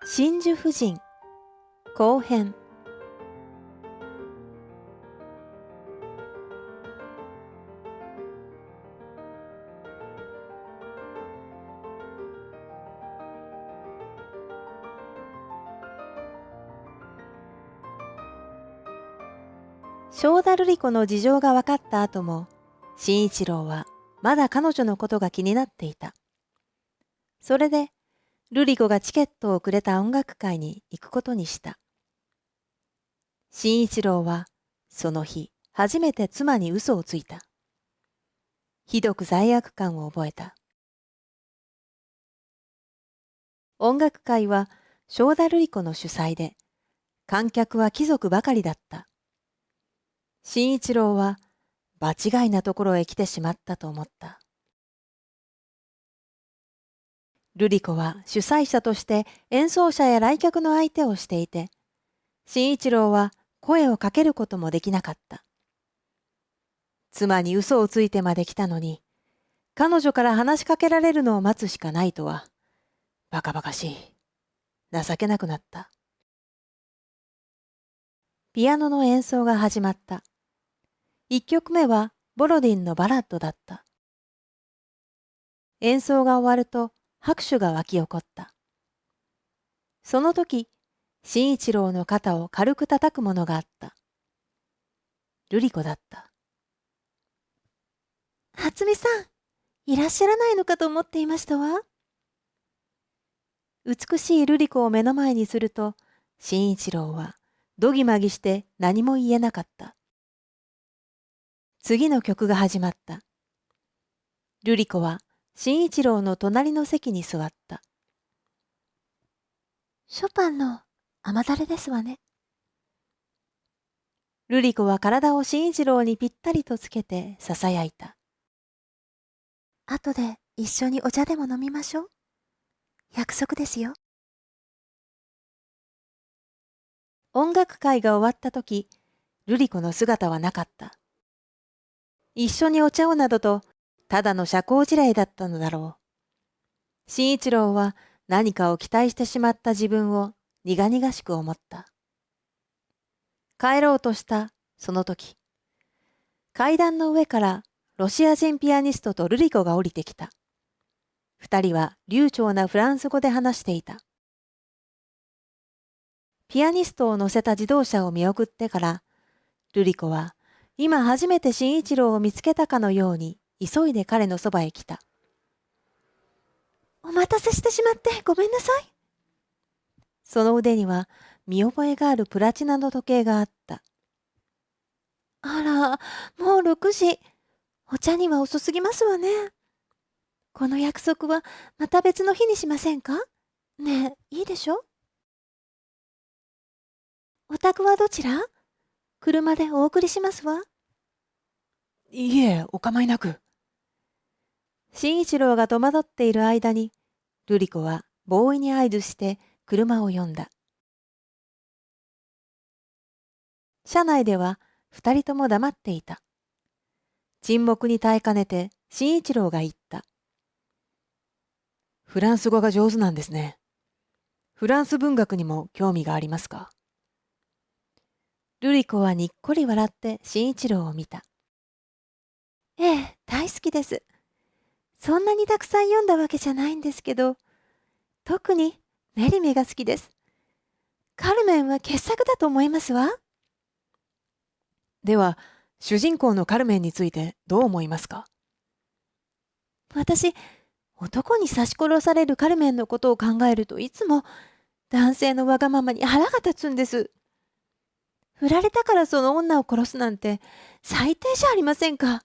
真珠夫人後編。正田瑠璃子の事情が分かった後も、慎一郎はまだ彼女のことが気になっていた。それで、瑠璃子がチケットをくれた音楽会に行くことにした。慎一郎は、その日、初めて妻に嘘をついた。ひどく罪悪感を覚えた。音楽会は正田瑠璃子の主催で、観客は貴族ばかりだった。慎一郎は場違いなところへ来てしまったと思った。瑠璃子は主催者として演奏者や来客の相手をしていて、慎一郎は声をかけることもできなかった。妻に嘘をついてまで来たのに、彼女から話しかけられるのを待つしかないとは、バカバカしい。情けなくなった。ピアノの演奏が始まった。一曲目はボロディンのバラッドだった。演奏が終わると拍手が湧き起こった。その時、慎一郎の肩を軽く叩くものがあった。瑠璃子だった。初見さん、いらっしゃらないのかと思っていましたわ。美しい瑠璃子を目の前にすると、慎一郎はどぎまぎして何も言えなかった。次の曲が始まった。瑠璃子は慎一郎の隣の席に座った。ショパンの雨だれですわね。瑠璃子は体を慎一郎にぴったりとつけてささやいた。後で一緒にお茶でも飲みましょう。約束ですよ。音楽会が終わった時、瑠璃子の姿はなかった。一緒にお茶をなどと、ただの社交辞令だったのだろう。慎一郎は何かを期待してしまった自分を苦々しく思った。帰ろうとしたその時、階段の上からロシア人ピアニストと瑠璃子が降りてきた。二人は流暢なフランス語で話していた。ピアニストを乗せた自動車を見送ってから、瑠璃子は今初めて慎一郎を見つけたかのように急いで彼のそばへ来た。お待たせしてしまってごめんなさい。その腕には見覚えがあるプラチナの時計があった。あら、もう6時。お茶には遅すぎますわね。この約束はまた別の日にしませんか？ねえ、いいでしょ？お宅はどちら？車でお送りしますわ。いえ、お構いなく。慎一郎が戸惑っている間に、瑠璃子はボーイに合図して車を呼んだ。車内では二人とも黙っていた。沈黙に耐えかねて慎一郎が言った。フランス語が上手なんですね。フランス文学にも興味がありますか？瑠璃子はにっこり笑って慎一郎を見た。ええ、大好きです。そんなにたくさん読んだわけじゃないんですけど、特にメリメが好きです。カルメンは傑作だと思いますわ。では、主人公のカルメンについてどう思いますか？私、男に刺し殺されるカルメンのことを考えるといつも男性のわがままに腹が立つんです。振られたからその女を殺すなんて最低じゃありませんか。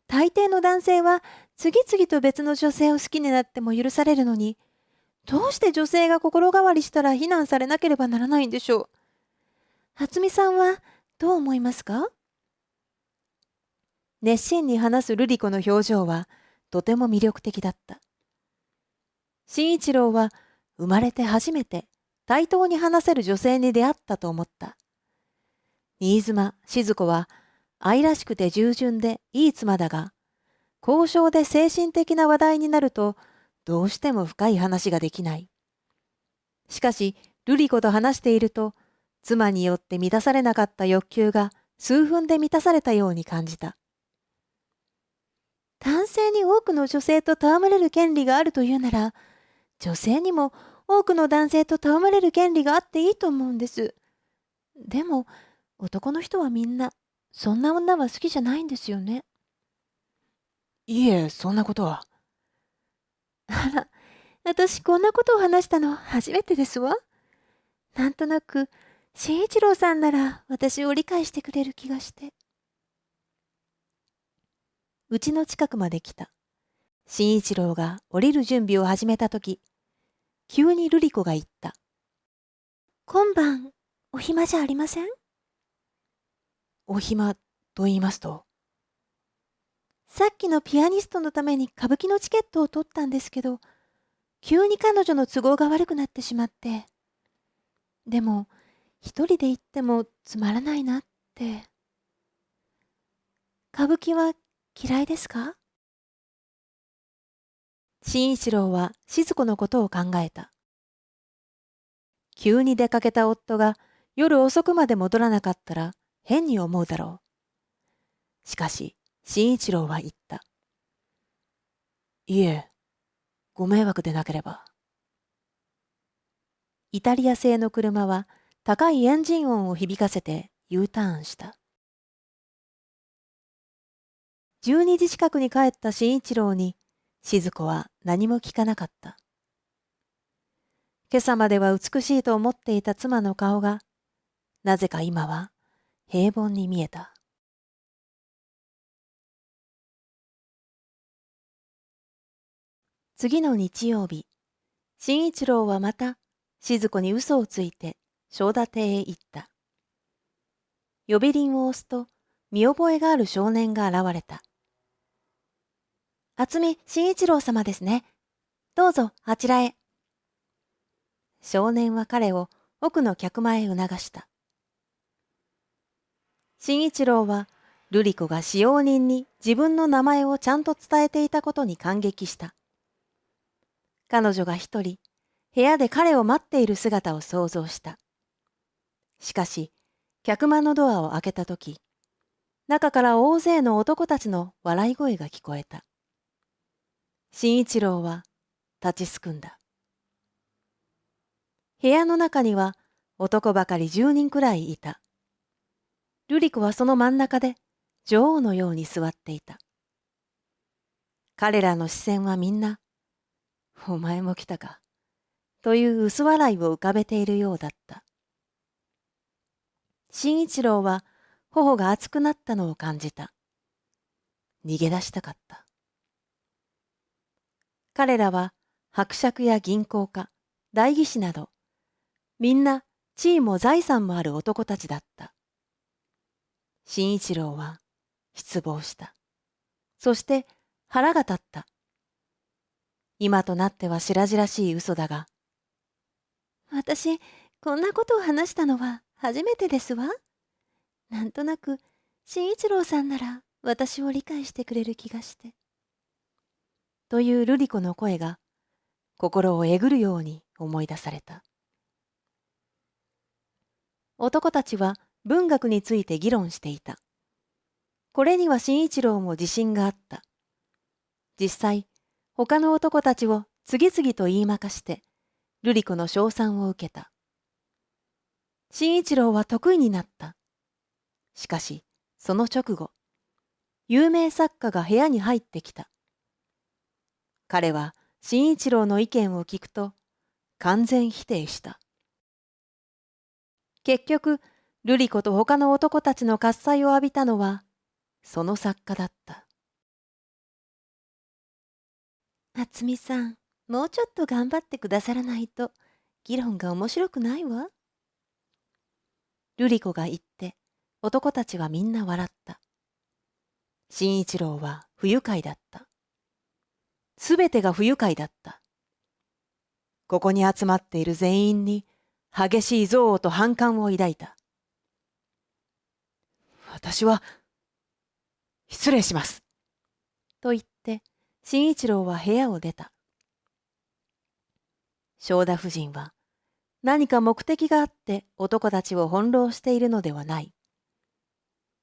大抵の男性は次々と別の女性を好きになっても許されるのに、どうして女性が心変わりしたら非難されなければならないんでしょう。初見さんはどう思いますか？熱心に話す瑠璃子の表情はとても魅力的だった。慎一郎は生まれて初めて対等に話せる女性に出会ったと思った。新妻静子は愛らしくて従順でいい妻だが、交渉で精神的な話題になるとどうしても深い話ができない。しかし、瑠璃子と話していると、妻によって満たされなかった欲求が数分で満たされたように感じた。男性に多くの女性と戯れる権利があるというなら、女性にも多くの男性と戯れる権利があっていいと思うんです。でも、男の人はみんな、そんな女は好きじゃないんですよね。いえ、そんなことは。あら、私こんなことを話したの初めてですわ。なんとなく、慎一郎さんなら私を理解してくれる気がして。うちの近くまで来た。慎一郎が降りる準備を始めたとき、急に瑠璃子が言った。今晩、お暇じゃありません？お暇と言いますと？さっきのピアニストのために歌舞伎のチケットを取ったんですけど、急に彼女の都合が悪くなってしまって。でも、一人で行ってもつまらないなって。歌舞伎は嫌いですか？慎一郎は静子のことを考えた。急に出かけた夫が夜遅くまで戻らなかったら変に思うだろう。しかし、慎一郎は言った。いえ、ご迷惑でなければ。イタリア製の車は高いエンジン音を響かせて U ターンした。12時近くに帰った慎一郎に静子は何も聞かなかった。今朝までは美しいと思っていた妻の顔が、なぜか今は平凡に見えた。次の日曜日、慎一郎はまた静子に嘘をついて正田邸へ行った。呼び鈴を押すと見覚えがある少年が現れた。渥美慎一郎様ですね。どうぞあちらへ。少年は彼を奥の客間へ促した。慎一郎は瑠璃子が使用人に自分の名前をちゃんと伝えていたことに感激した。彼女が一人部屋で彼を待っている姿を想像した。しかし客間のドアを開けたとき、中から大勢の男たちの笑い声が聞こえた。慎一郎は立ちすくんだ。部屋の中には男ばかり10人くらいいた。瑠璃子はその真ん中で女王のように座っていた。彼らの視線はみんな、お前も来たか、という薄笑いを浮かべているようだった。慎一郎は頬が熱くなったのを感じた。逃げ出したかった。彼らは伯爵や銀行家、代議士など、みんな地位も財産もある男たちだった。慎一郎は失望した。そして腹が立った。今となっては白々しい嘘だが、私、こんなことを話したのは初めてですわ。なんとなく、慎一郎さんなら私を理解してくれる気がして。という瑠璃子の声が、心をえぐるように思い出された。男たちは文学について議論していた。これには慎一郎も自信があった。実際、他の男たちを次々と言いまかして、瑠璃子の称賛を受けた。慎一郎は得意になった。しかし、その直後、有名作家が部屋に入ってきた。彼は慎一郎の意見を聞くと、完全否定した。結局、瑠璃子と他の男たちの喝采を浴びたのは、その作家だった。渥美さん、もうちょっと頑張ってくださらないと、議論が面白くないわ。瑠璃子が言って、男たちはみんな笑った。慎一郎は不愉快だった。すべてが不愉快だった。ここに集まっている全員に激しい憎悪と反感を抱いた。私は、失礼します。と言って、慎一郎は部屋を出た。正田夫人は何か目的があって男たちを翻弄しているのではない。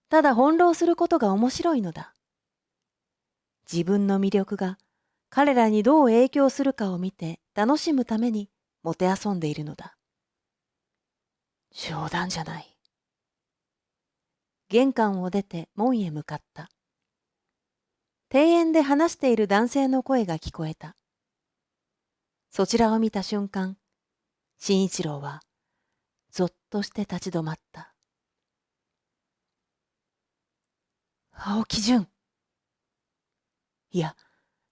ただ翻弄することが面白いのだ。自分の魅力が彼らにどう影響するかを見て楽しむためにもてあそんでいるのだ。冗談じゃない。玄関を出て門へ向かった。庭園で話している男性の声が聞こえた。そちらを見た瞬間、慎一郎はぞっとして立ち止まった。青木淳。いや、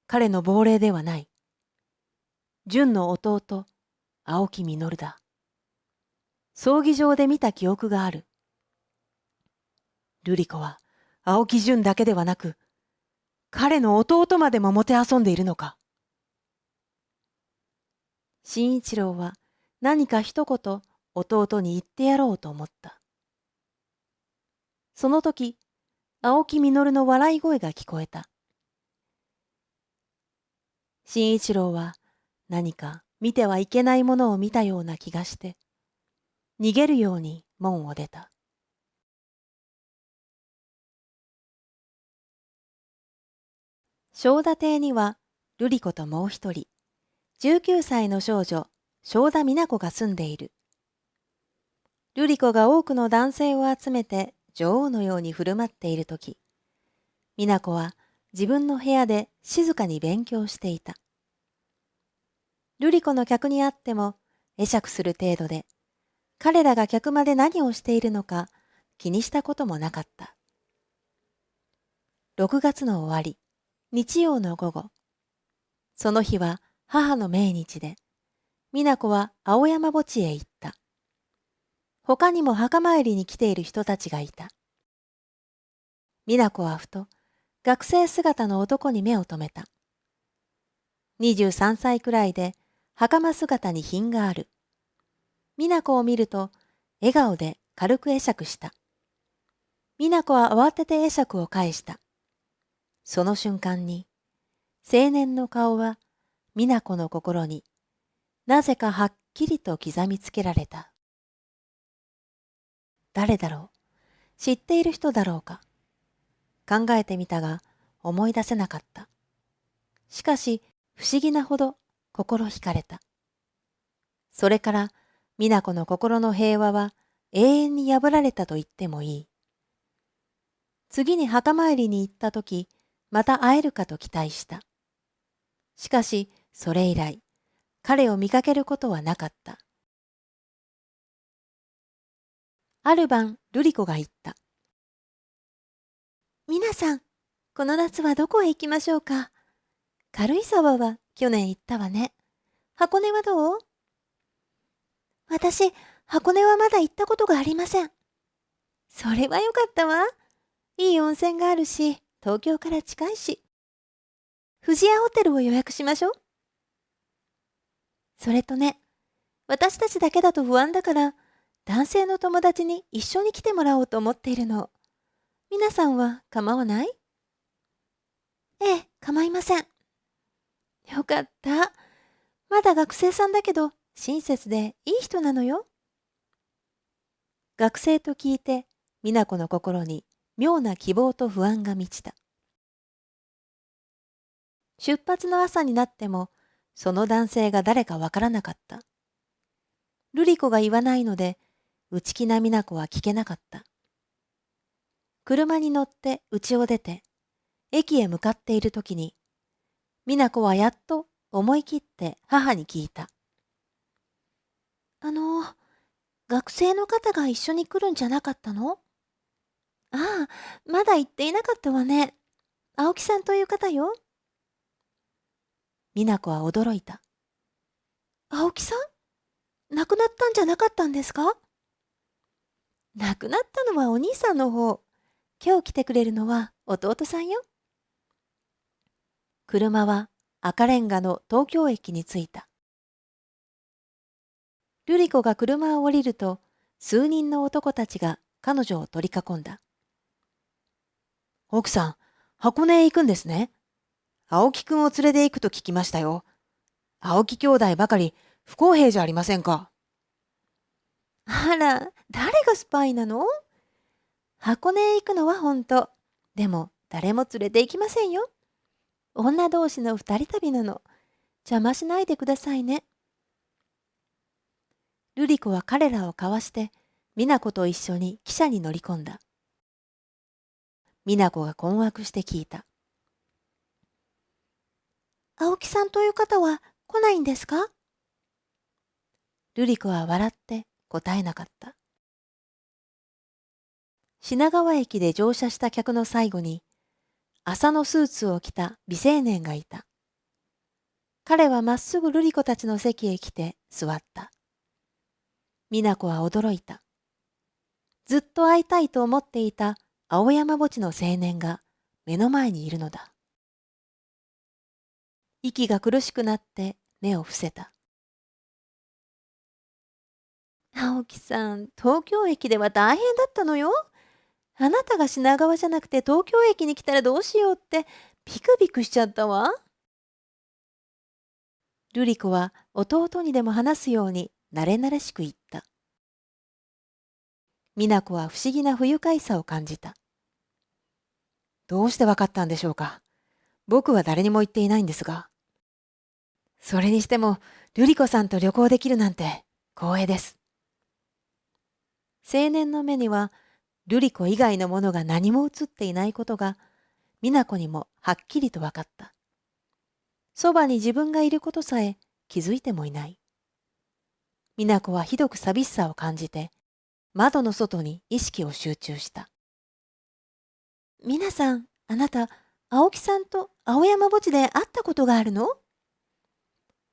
彼の亡霊ではない。淳の弟、青木実だ。葬儀場で見た記憶がある。瑠璃子は青木淳だけではなく、彼の弟までももてあそんでいるのか。慎一郎は何か一言弟に言ってやろうと思った。その時、青木実の笑い声が聞こえた。慎一郎は何か見てはいけないものを見たような気がして、逃げるように門を出た。正田邸には瑠璃子ともう一人、19歳の少女、正田美奈子が住んでいる。瑠璃子が多くの男性を集めて女王のように振る舞っているとき、美奈子は自分の部屋で静かに勉強していた。瑠璃子の客に会っても会釈する程度で、彼らが客間で何をしているのか気にしたこともなかった。6月の終わり、日曜の午後。その日は母の命日で、美奈子は青山墓地へ行った。他にも墓参りに来ている人たちがいた。美奈子はふと学生姿の男に目を留めた。23歳くらいで袴姿に品がある。美奈子を見ると笑顔で軽く会釈した。美奈子は慌てて会釈を返した。その瞬間に、青年の顔は美奈子の心になぜかはっきりと刻みつけられた。誰だろう、知っている人だろうか。考えてみたが思い出せなかった。しかし不思議なほど心惹かれた。それから美奈子の心の平和は永遠に破られたと言ってもいい。次に墓参りに行ったとき、また会えるかと期待した。しかし、それ以来、彼を見かけることはなかった。ある晩、瑠璃子が言った。皆さん、この夏はどこへ行きましょうか。軽井沢は去年行ったわね。箱根はどう？私、箱根はまだ行ったことがありません。それはよかったわ。いい温泉があるし、東京から近いし。富士屋ホテルを予約しましょう。それとね、私たちだけだと不安だから、男性の友達に一緒に来てもらおうと思っているの。皆さんは構わない？ええ、構いません。よかった。まだ学生さんだけど、親切でいい人なのよ。学生と聞いて、美奈子の心に妙な希望と不安が満ちた。出発の朝になっても、その男性が誰かわからなかった。瑠璃子が言わないので、内気な美奈子は聞けなかった。車に乗って家を出て、駅へ向かっているときに、美奈子はやっと思い切って母に聞いた。学生の方が一緒に来るんじゃなかったの？ああ、まだ言っていなかったわね。青木さんという方よ。美奈子は驚いた。青木さん？亡くなったんじゃなかったんですか？亡くなったのはお兄さんの方。今日来てくれるのは弟さんよ。車は赤レンガの東京駅に着いた。瑠璃子が車を降りると、数人の男たちが彼女を取り囲んだ。奥さん、箱根へ行くんですね。青木くんを連れて行くと聞きましたよ。青木兄弟ばかり不公平じゃありませんか。あら、誰がスパイなの？箱根へ行くのは本当。でも、誰も連れて行きませんよ。女同士の二人旅なの。邪魔しないでくださいね。瑠璃子は彼らをかわして、美奈子と一緒に汽車に乗り込んだ。美奈子が困惑して聞いた。青木さんという方は来ないんですか？瑠璃子は笑って答えなかった。品川駅で乗車した客の最後に、麻のスーツを着た美青年がいた。彼はまっすぐ瑠璃子たちの席へ来て座った。美奈子は驚いた。ずっと会いたいと思っていた青山墓地の青年が目の前にいるのだ。息が苦しくなって目を伏せた。青木さん、東京駅では大変だったのよ。あなたが品川じゃなくて東京駅に来たらどうしようってビクビクしちゃったわ。瑠璃子は弟にでも話すように慣れ慣れしく言った。美奈子は不思議な不愉快さを感じた。どうしてわかったんでしょうか。僕は誰にも言っていないんですが。それにしても、瑠璃子さんと旅行できるなんて光栄です。青年の目には、瑠璃子以外のものが何も映っていないことが、美奈子にもはっきりとわかった。そばに自分がいることさえ気づいてもいない。美奈子はひどく寂しさを感じて、窓の外に意識を集中した。皆さん、あなた、青木さんと青山墓地で会ったことがあるの？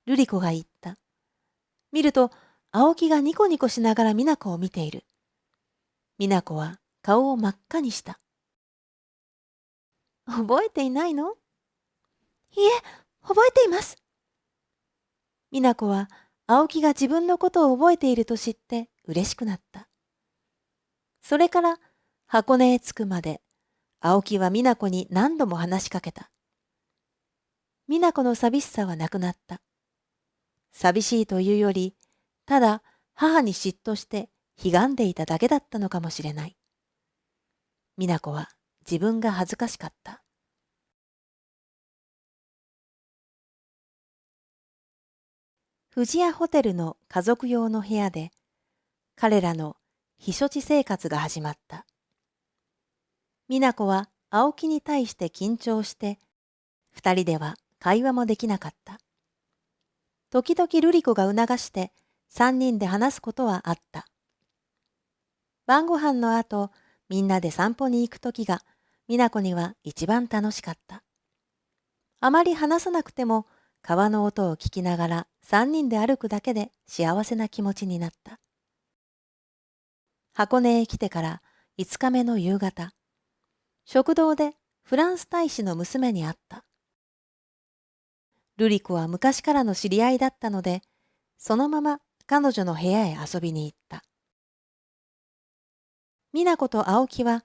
瑠璃子が言った。見ると、青木がニコニコしながら美奈子を見ている。美奈子は顔を真っ赤にした。覚えていないの？いえ、覚えています。美奈子は青木が自分のことを覚えていると知って嬉しくなった。それから箱根へ着くまで青木は美奈子に何度も話しかけた。美奈子の寂しさはなくなった。寂しいというより、ただ母に嫉妬してひがんでいただけだったのかもしれない。美奈子は自分が恥ずかしかった。富士屋ホテルの家族用の部屋で、彼らの避暑地生活が始まった。美奈子は青木に対して緊張して、二人では会話もできなかった。時々瑠璃子が促して三人で話すことはあった。晩ご飯の後、みんなで散歩に行く時が美奈子には一番楽しかった。あまり話さなくても川の音を聞きながら三人で歩くだけで幸せな気持ちになった。箱根へ来てから5日目の夕方、食堂でフランス大使の娘に会った。瑠璃子は昔からの知り合いだったので、そのまま彼女の部屋へ遊びに行った。美奈子と青木は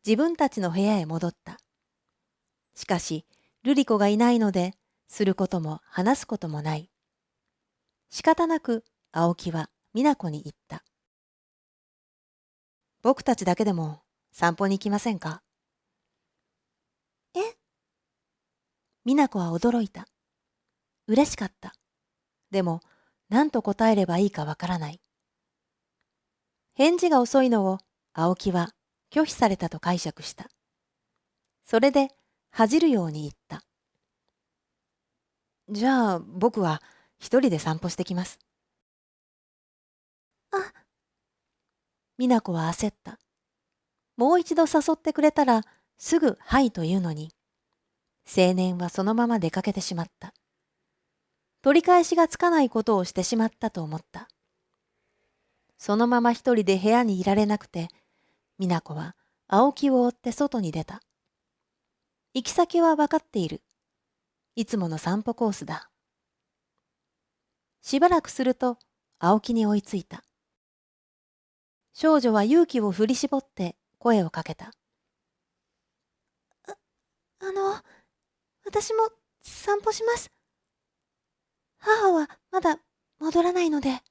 自分たちの部屋へ戻った。しかし、瑠璃子がいないので、することも話すこともない。仕方なく青木は美奈子に言った。僕たちだけでも散歩に行きませんか？え？美奈子は驚いた。嬉しかった。でも、何と答えればいいかわからない。返事が遅いのを青木は拒否されたと解釈した。それで恥じるように言った。じゃあ僕は一人で散歩してきます。あ、美奈子は焦った。もう一度誘ってくれたらすぐはいと言うのに、青年はそのまま出かけてしまった。取り返しがつかないことをしてしまったと思った。そのまま一人で部屋にいられなくて、美奈子は青木を追って外に出た。行き先は分かっている。いつもの散歩コースだ。しばらくすると青木に追いついた。少女は勇気を振り絞って声をかけた。あの、私も散歩します。母はまだ戻らないので。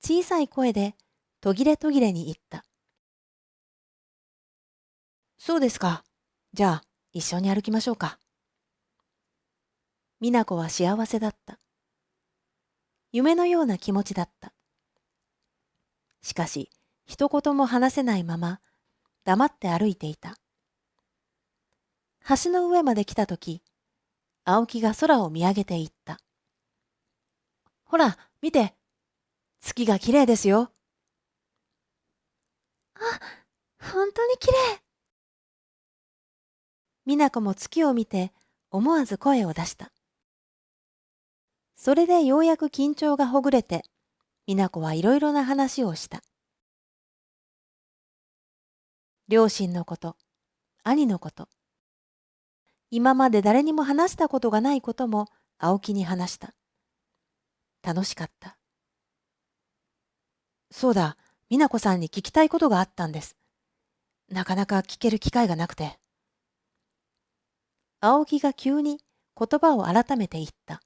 小さい声で途切れ途切れに言った。そうですか。じゃあ、一緒に歩きましょうか。美奈子は幸せだった。夢のような気持ちだった。しかし、一言も話せないまま、黙って歩いていた。橋の上まで来たとき、青木が空を見上げていった。ほら、見て。月が綺麗ですよ。あ、本当に綺麗。美奈子も月を見て思わず声を出した。それでようやく緊張がほぐれて、美奈子はいろいろな話をした。両親のこと、兄のこと、今まで誰にも話したことがないことも青木に話した。楽しかった。そうだ、美奈子さんに聞きたいことがあったんです。なかなか聞ける機会がなくて。青木が急に言葉を改めて言った。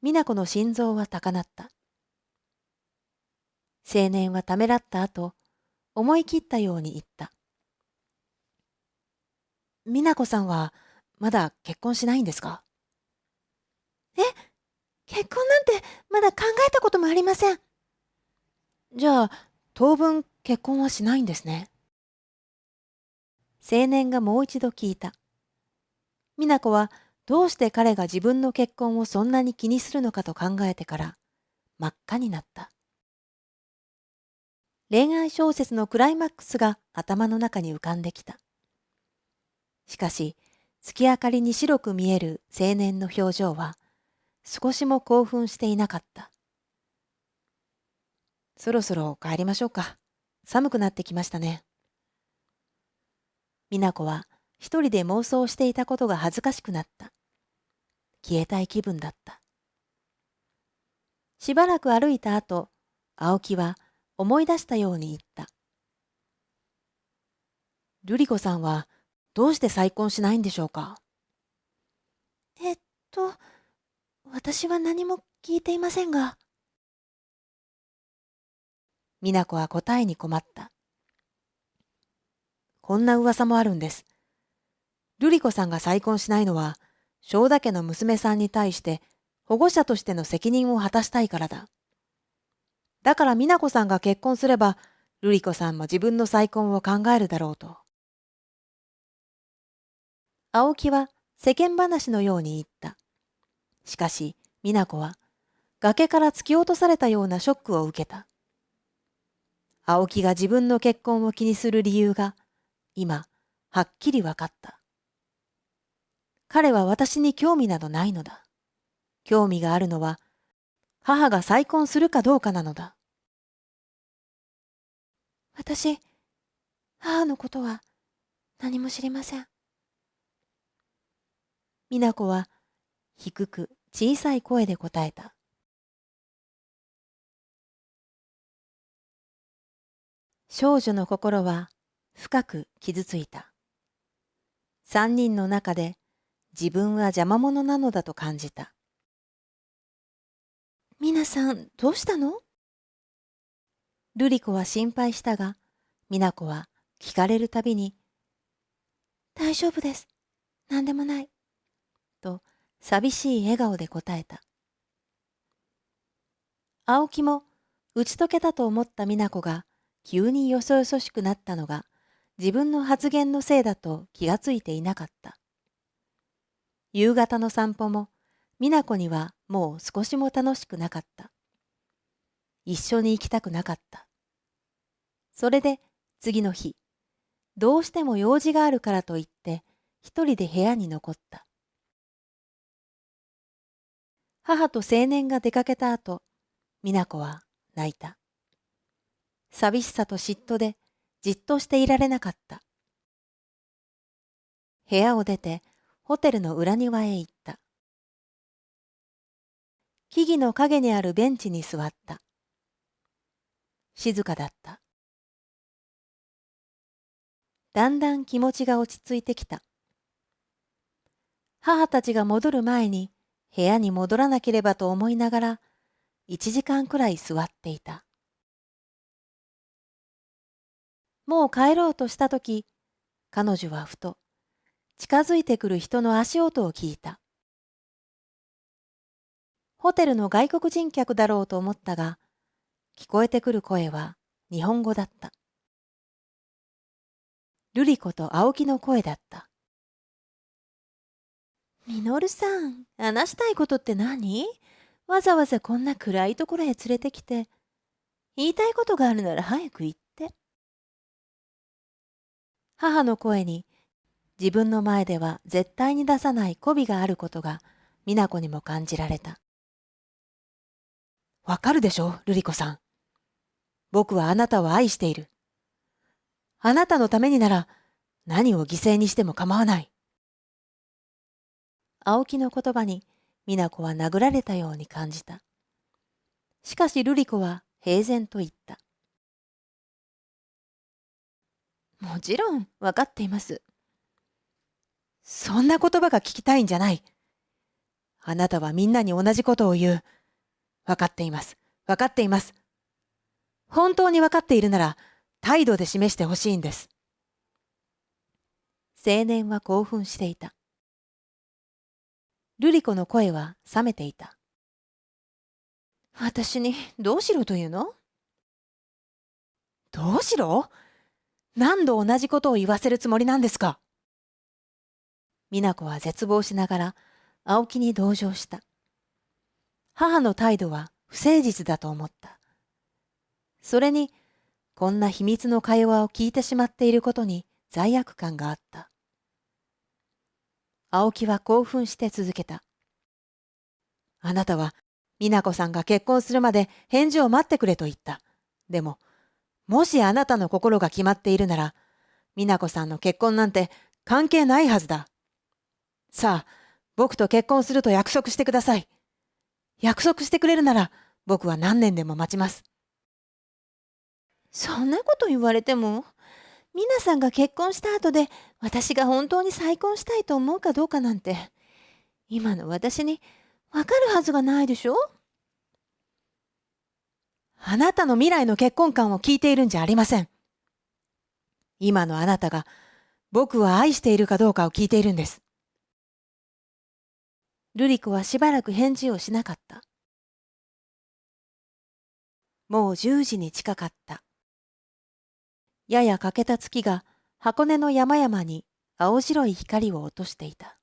美奈子の心臓は高鳴った。青年はためらった後、思い切ったように言った。美奈子さんはまだ結婚しないんですか？結婚なんてまだ考えたこともありません。じゃあ、当分結婚はしないんですね。青年がもう一度聞いた。美奈子はどうして彼が自分の結婚をそんなに気にするのかと考えてから真っ赤になった。恋愛小説のクライマックスが頭の中に浮かんできた。しかし、月明かりに白く見える青年の表情は少しも興奮していなかった。そろそろ帰りましょうか。寒くなってきましたね。美奈子は一人で妄想していたことが恥ずかしくなった。消えたい気分だった。しばらく歩いた後、青木は思い出したように言った。瑠璃子さんはどうして再婚しないんでしょうか？えっと、私は何も聞いていませんが。美奈子は答えに困った。こんな噂もあるんです。瑠璃子さんが再婚しないのは、正田家の娘さんに対して保護者としての責任を果たしたいからだ。だから美奈子さんが結婚すれば、瑠璃子さんも自分の再婚を考えるだろうと。青木は世間話のように言った。しかし、美奈子は崖から突き落とされたようなショックを受けた。青木が自分の結婚を気にする理由が、今、はっきりわかった。彼は私に興味などないのだ。興味があるのは、母が再婚するかどうかなのだ。私、母のことは何も知りません。美奈子は低く小さい声で答えた。少女の心は深く傷ついた。三人の中で自分は邪魔者なのだと感じた。皆さん、どうしたの？瑠璃子は心配したが、美奈子は聞かれるたびに、大丈夫です。何でもない。と寂しい笑顔で答えた。青木も打ち解けたと思った美奈子が急によそよそしくなったのが自分の発言のせいだと気がついていなかった。夕方の散歩も美奈子にはもう少しも楽しくなかった。一緒に行きたくなかった。それで次の日、どうしても用事があるからといって一人で部屋に残った。母と青年が出かけた後、美奈子は泣いた。寂しさと嫉妬でじっとしていられなかった。部屋を出てホテルの裏庭へ行った。木々の陰にあるベンチに座った。静かだった。だんだん気持ちが落ち着いてきた。母たちが戻る前に部屋に戻らなければと思いながら、1時間くらい座っていた。もう帰ろうとしたとき、彼女はふと近づいてくる人の足音を聞いた。ホテルの外国人客だろうと思ったが、聞こえてくる声は日本語だった。瑠璃子と青木の声だった。みのるさん、話したいことって何？わざわざこんな暗いところへ連れてきて。言いたいことがあるなら早く言って。母の声に自分の前では絶対に出さない媚びがあることが美奈子にも感じられた。わかるでしょ、瑠璃子さん。僕はあなたを愛している。あなたのためになら何を犠牲にしても構わない。青木の言葉に美奈子は殴られたように感じた。しかし瑠璃子は平然と言った。もちろん分かっています。そんな言葉が聞きたいんじゃない。あなたはみんなに同じことを言う。分かっています。分かっています。本当に分かっているなら態度で示してほしいんです。青年は興奮していた。瑠璃子の声は冷めていた。私にどうしろというの？どうしろ？何度同じことを言わせるつもりなんですか？美奈子は絶望しながら青木に同情した。母の態度は不誠実だと思った。それに、こんな秘密の会話を聞いてしまっていることに罪悪感があった。青木は興奮して続けた。あなたは美奈子さんが結婚するまで返事を待ってくれと言った。でも、もしあなたの心が決まっているなら、美奈子さんの結婚なんて関係ないはずだ。さあ、僕と結婚すると約束してください。約束してくれるなら、僕は何年でも待ちます。そんなこと言われても、皆さんが結婚した後で私が本当に再婚したいと思うかどうかなんて、今の私にわかるはずがないでしょ？あなたの未来の結婚観を聞いているんじゃありません。今のあなたが僕を愛しているかどうかを聞いているんです。瑠璃子はしばらく返事をしなかった。もう10時に近かった。やや欠けた月が箱根の山々に青白い光を落としていた。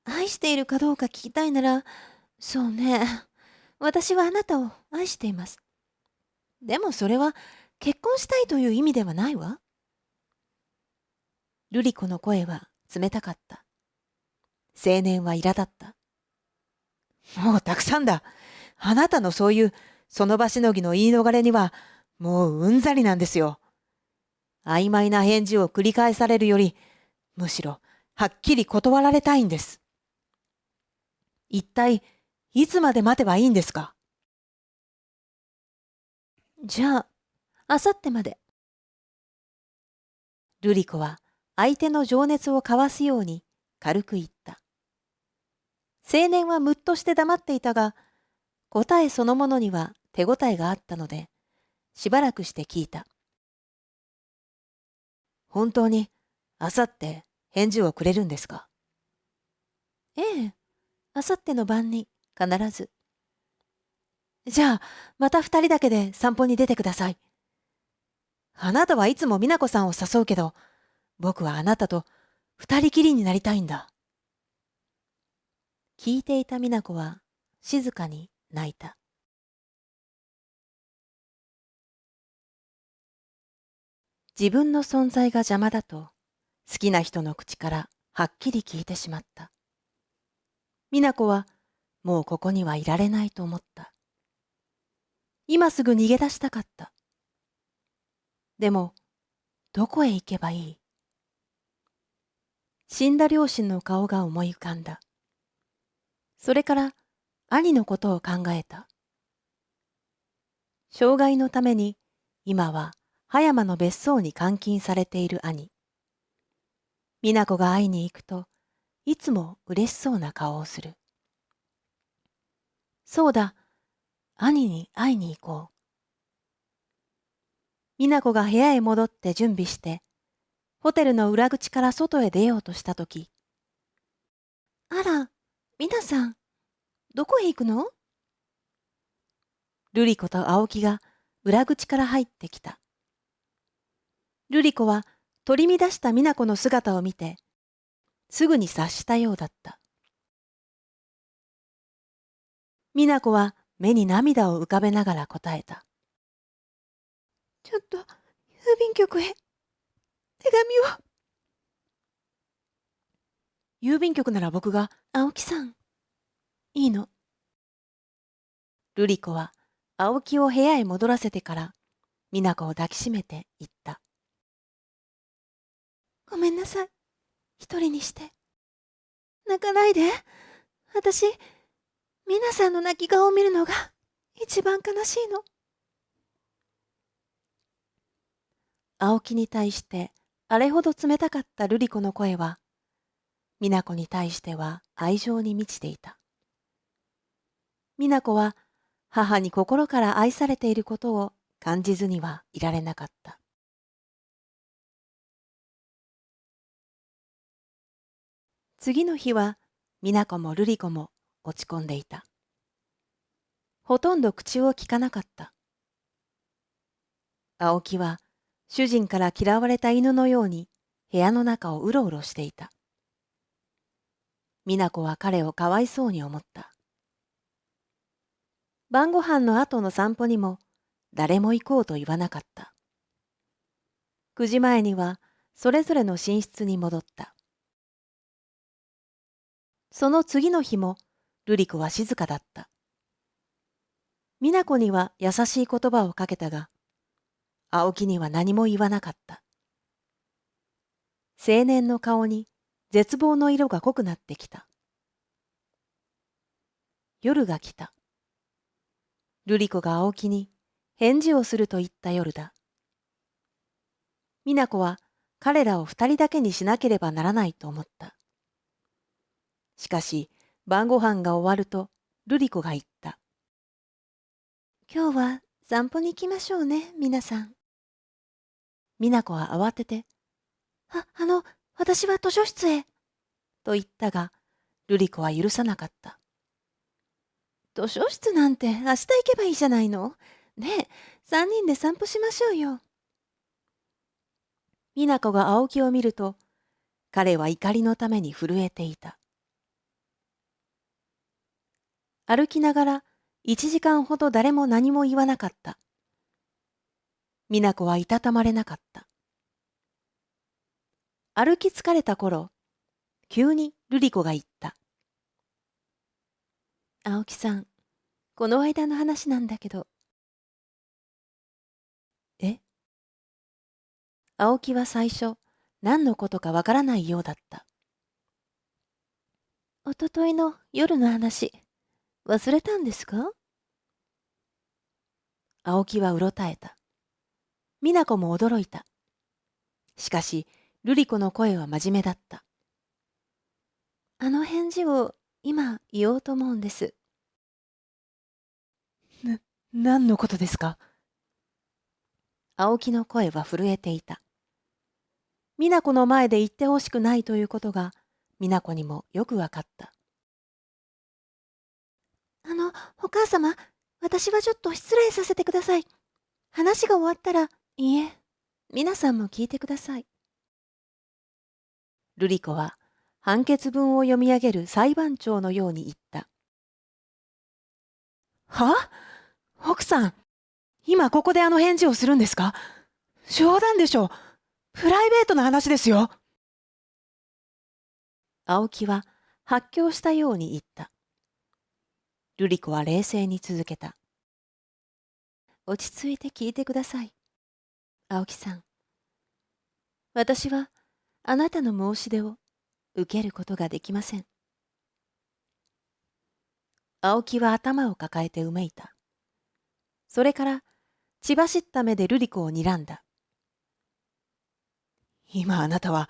愛しているかどうか聞きたいなら、そうね。私はあなたを愛しています。でもそれは結婚したいという意味ではないわ。瑠璃子の声は冷たかった。青年は苛立った。もうたくさんだ。あなたのそういうその場しのぎの言い逃れにはもううんざりなんですよ。曖昧な返事を繰り返されるより、むしろはっきり断られたいんです。一体いつまで待てばいいんですか？じゃあ、あさってまで。瑠璃子は相手の情熱を交わすように軽く言った。青年はむっとして黙っていたが、答えそのものには手応えがあったので、しばらくして聞いた。本当にあさって返事をくれるんですか？ええ、あさっての晩に必ず。じゃあ、また二人だけで散歩に出てください。あなたはいつも美奈子さんを誘うけど、僕はあなたと二人きりになりたいんだ。聞いていた美奈子は静かに泣いた。自分の存在が邪魔だと好きな人の口からはっきり聞いてしまった。美奈子はもうここにはいられないと思った。今すぐ逃げ出したかった。でも、どこへ行けばいい？死んだ両親の顔が思い浮かんだ。それから兄のことを考えた。障害のために今は葉山の別荘に監禁されている兄。美奈子が会いに行くといつも嬉しそうな顔をする。そうだ、兄に会いに行こう。美奈子が部屋へ戻って準備して、ホテルの裏口から外へ出ようとしたとき、あら、皆さん、どこへ行くの？瑠璃子と青木が裏口から入ってきた。瑠璃子は取り乱した美奈子の姿を見て、すぐに察したようだった。美奈子は目に涙を浮かべながら答えた。ちょっと、郵便局へ、手紙を。郵便局なら僕が。青木さん、いいの。瑠璃子は青木を部屋へ戻らせてから、美奈子を抱きしめて言った。ごめんなさい。一人にして。泣かないで。私、皆さんの泣き顔を見るのが一番悲しいの。青木に対してあれほど冷たかった瑠璃子の声は、美奈子に対しては愛情に満ちていた。美奈子は母に心から愛されていることを感じずにはいられなかった。次の日は美奈子も瑠璃子も落ち込んでいた。ほとんど口をきかなかった。青木は主人から嫌われた犬のように部屋の中をうろうろしていた。美奈子は彼をかわいそうに思った。晩ご飯の後の散歩にも誰も行こうと言わなかった。9時前にはそれぞれの寝室に戻った。その次の日も瑠璃子は静かだった。美奈子には優しい言葉をかけたが、青木には何も言わなかった。青年の顔に絶望の色が濃くなってきた。夜が来た。瑠璃子が青木に返事をすると言った夜だ。美奈子は彼らを2人だけにしなければならないと思った。しかし晩ご飯が終わると瑠璃子が言った。今日は散歩に行きましょうね、皆さん。美奈子は慌てて、私は図書室へ。と言ったが、瑠璃子は許さなかった。図書室なんて明日行けばいいじゃないの。ねえ、3人で散歩しましょうよ。美奈子が青木を見ると、彼は怒りのために震えていた。歩きながら1時間ほど誰も何も言わなかった。美奈子はいたたまれなかった。歩き疲れた頃、急に瑠璃子が言った。青木さん、この間の話なんだけど。え？青木は最初、何のことかわからないようだった。おとといの夜の話、忘れたんですか？青木はうろたえた。美奈子も驚いた。しかし、瑠璃子の声は真面目だった。あの返事を今言おうと思うんです。何のことですか？青木の声は震えていた。美奈子の前で言ってほしくないということが、美奈子にもよくわかった。お母様、私はちょっと失礼させてください。話が終わったら、いいえ、皆さんも聞いてください。瑠璃子は判決文を読み上げる裁判長のように言った。は？奥さん、今ここであの返事をするんですか？冗談でしょ。プライベートな話ですよ。青木は発狂したように言った。瑠璃子は冷静に続けた。落ち着いて聞いてください。青木さん。私はあなたの申し出を受けることができません。青木は頭を抱えてうめいた。それから血走った目で瑠璃子を睨んだ。今あなたは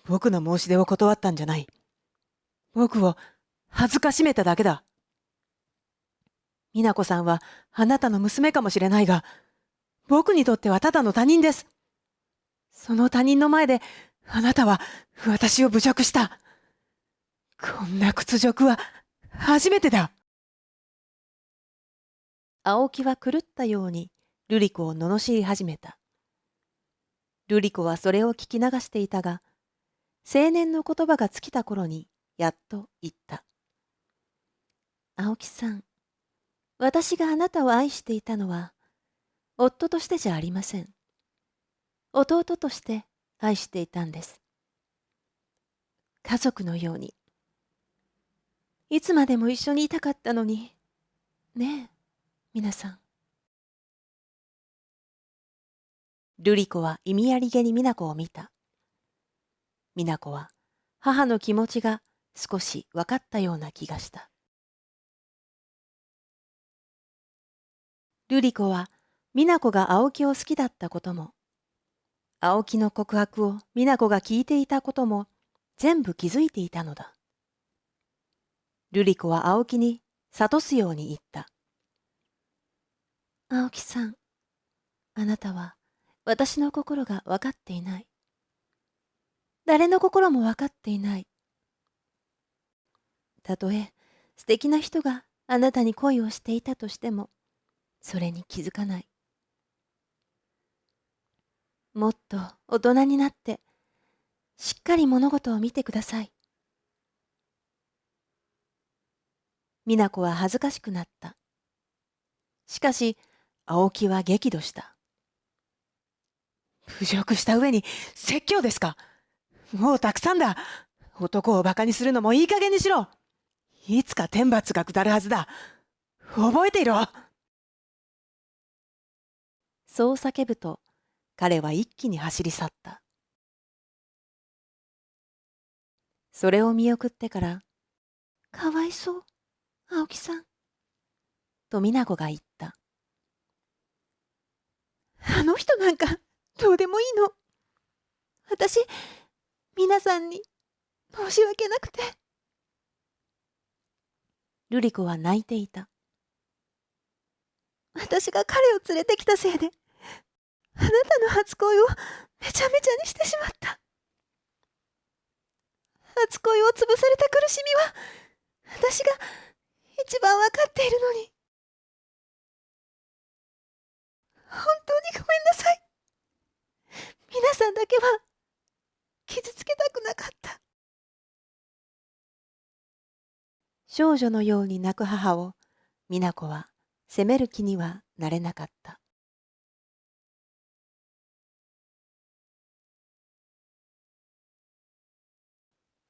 僕の申し出を断ったんじゃない。僕を恥ずかしめただけだ。美奈子さんはあなたの娘かもしれないが、僕にとってはただの他人です。その他人の前で、あなたは私を侮辱した。こんな屈辱は初めてだ。青木は狂ったように瑠璃子を罵り始めた。瑠璃子はそれを聞き流していたが、青年の言葉が尽きた頃にやっと言った。青木さん、私があなたを愛していたのは、夫としてじゃありません。弟として愛していたんです。家族のように。いつまでも一緒にいたかったのに。ねえ、皆さん。瑠璃子は意味ありげに美奈子を見た。美奈子は母の気持ちが少し分かったような気がした。瑠璃子は美奈子が青木を好きだったことも、青木の告白を美奈子が聞いていたことも全部気づいていたのだ。瑠璃子は青木に諭すように言った。青木さん、あなたは私の心が分かっていない。誰の心も分かっていない。たとえ素敵な人があなたに恋をしていたとしても、それに気づかない。もっと大人になって、しっかり物事を見てください。美奈子は恥ずかしくなった。しかし、青木は激怒した。侮辱した上に説教ですか。もうたくさんだ。男を馬鹿にするのもいい加減にしろ。いつか天罰が下るはずだ。覚えていろ。そう叫ぶと、彼は一気に走り去った。それを見送ってから、かわいそう、青木さん。と美奈子が言った。あの人なんかどうでもいいの。私、皆さんに申し訳なくて。瑠璃子は泣いていた。私が彼を連れてきたせいで、あなたの初恋をめちゃめちゃにしてしまった。初恋を潰された苦しみは、私が一番わかっているのに。本当にごめんなさい。皆さんだけは傷つけたくなかった。少女のように泣く母を美奈子は責める気にはなれなかった。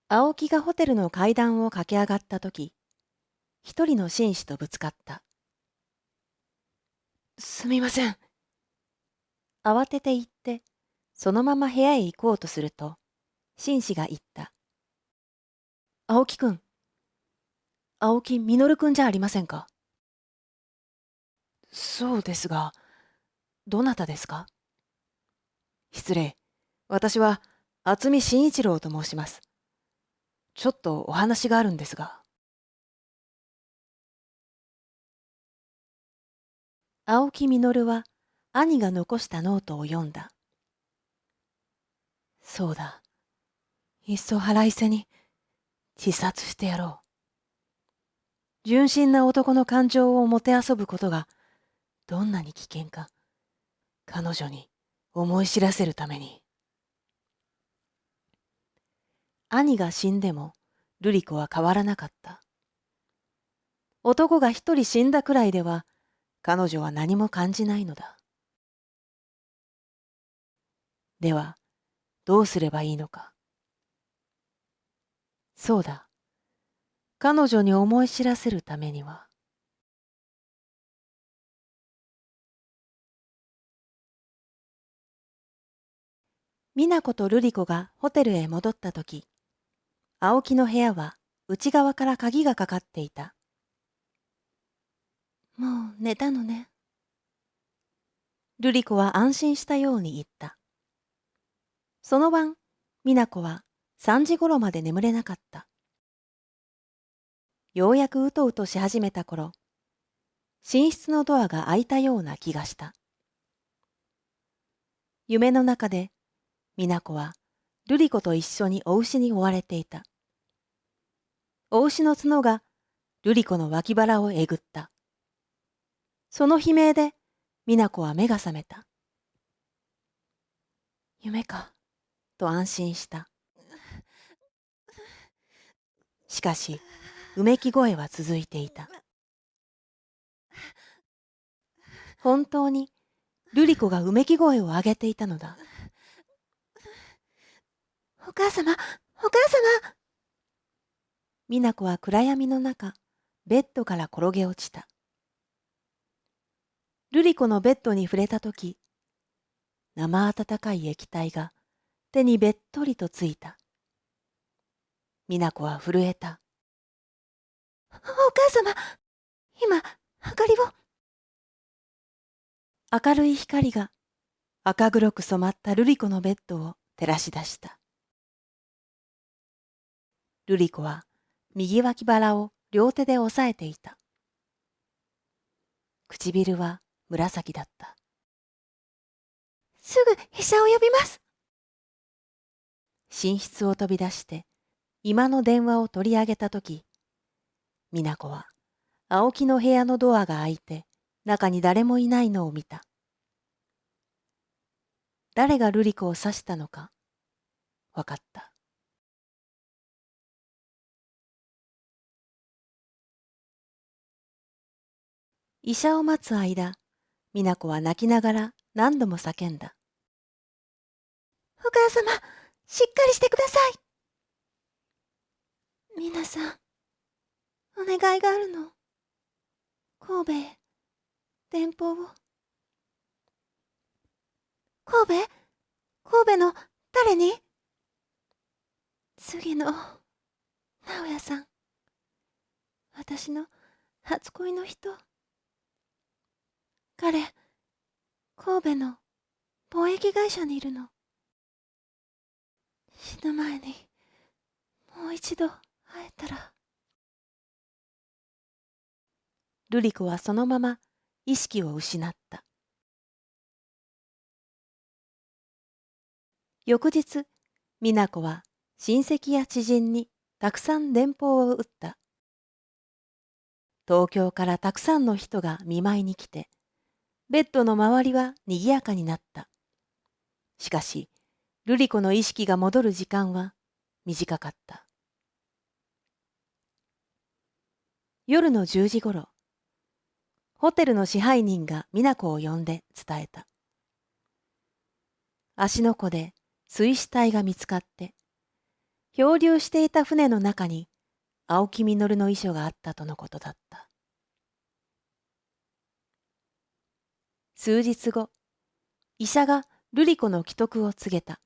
青木がホテルの階段を駆け上がったとき、一人の紳士とぶつかった。すみません。慌てて行って、そのまま部屋へ行こうとすると、紳士が言った。青木くん、青木実くんじゃありませんか。そうですが、どなたですか。失礼。私は渥美真一郎と申します。ちょっとお話があるんですが。青木実は兄が残したノートを読んだ。そうだ。いっそ腹いせに自殺してやろう。純真な男の感情をもてあそぶことがどんなに危険か、彼女に思い知らせるために。兄が死んでも瑠璃子は変わらなかった。男が一人死んだくらいでは彼女は何も感じないのだ。ではどうすればいいのか。そうだ。彼女に思い知らせるためには。美奈子と瑠璃子がホテルへ戻ったとき、青木の部屋は内側から鍵がかかっていた。もう寝たのね。瑠璃子は安心したように言った。その晩、美奈子は3時ごろまで眠れなかった。ようやくうとうとし始めた頃、寝室のドアが開いたような気がした。夢の中で、美奈子は瑠璃子と一緒にお牛に追われていた。お牛の角が瑠璃子の脇腹をえぐった。その悲鳴で美奈子は目が覚めた。夢か、と安心した。しかし、うめき声は続いていた。本当に瑠璃子がうめき声を上げていたのだ。お母様、お母様。美奈子は暗闇の中、ベッドから転げ落ちた。瑠璃子のベッドに触れたとき、生温かい液体が手にべっとりとついた。美奈子は震えた。お母様、今、明かりを。明るい光が赤黒く染まった瑠璃子のベッドを照らし出した。瑠璃子は右脇腹を両手で押さえていた。唇は紫だった。すぐ医者を呼びます。寝室を飛び出して今の電話を取り上げたとき、美奈子は青木の部屋のドアが開いて中に誰もいないのを見た。誰が瑠璃子を刺したのかわかった。医者を待つ間、美奈子は泣きながら何度も叫んだ。お母様、しっかりしてください。皆さん、お願いがあるの。神戸へ、電報を。神戸？神戸の誰に？杉野直哉さん。私の初恋の人。彼、神戸の貿易会社にいるの。死ぬ前にもう一度会えたら。瑠璃子はそのまま意識を失った。翌日、美奈子は親戚や知人にたくさん電報を打った。東京からたくさんの人が見舞いに来て、ベッドの周りは賑やかになった。しかし、瑠璃子の意識が戻る時間は短かった。夜の10時ごろ、ホテルの支配人が美奈子を呼んで伝えた。芦ノ湖で水死体が見つかって、漂流していた船の中に青木実の遺書があったとのことだった。数日後、医者が瑠璃子の危篤を告げた。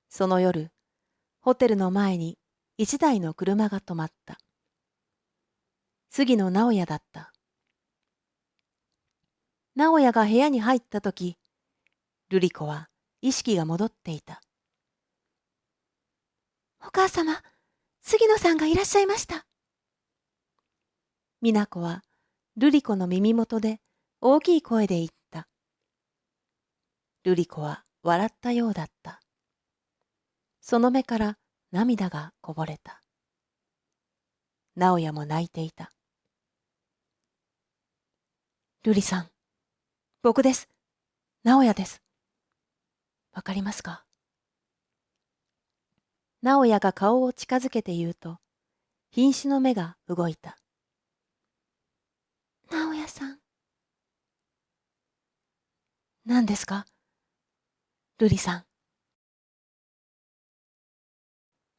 その夜、ホテルの前に一台の車が止まった。杉野直哉だった。直哉が部屋に入ったとき、瑠璃子は意識が戻っていた。お母様、杉野さんがいらっしゃいました。美奈子は瑠璃子の耳元で大きい声で言った。瑠璃子は笑ったようだった。その目から涙がこぼれた。直哉も泣いていた。瑠璃さん、僕です。直哉です。わかりますか？直哉が顔を近づけて言うと、瀕死の目が動いた。直哉さん。何ですか？瑠璃さん。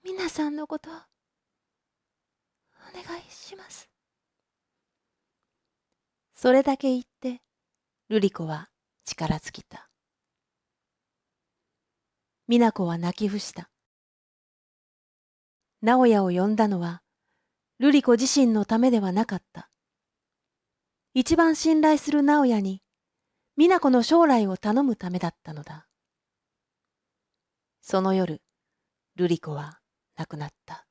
皆さんのこと、お願いします。それだけ言って、瑠璃子は力尽きた。美奈子は泣き伏した。直哉を呼んだのは、瑠璃子自身のためではなかった。一番信頼する直哉に、美奈子の将来を頼むためだったのだ。その夜、瑠璃子は亡くなった。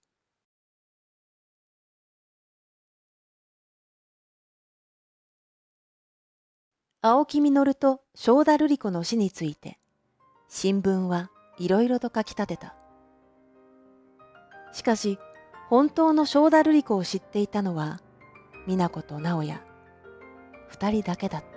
青木実と正田瑠璃子の死について、新聞はいろいろと書き立てた。しかし、本当の正田瑠璃子を知っていたのは、美奈子と直哉、二人だけだった。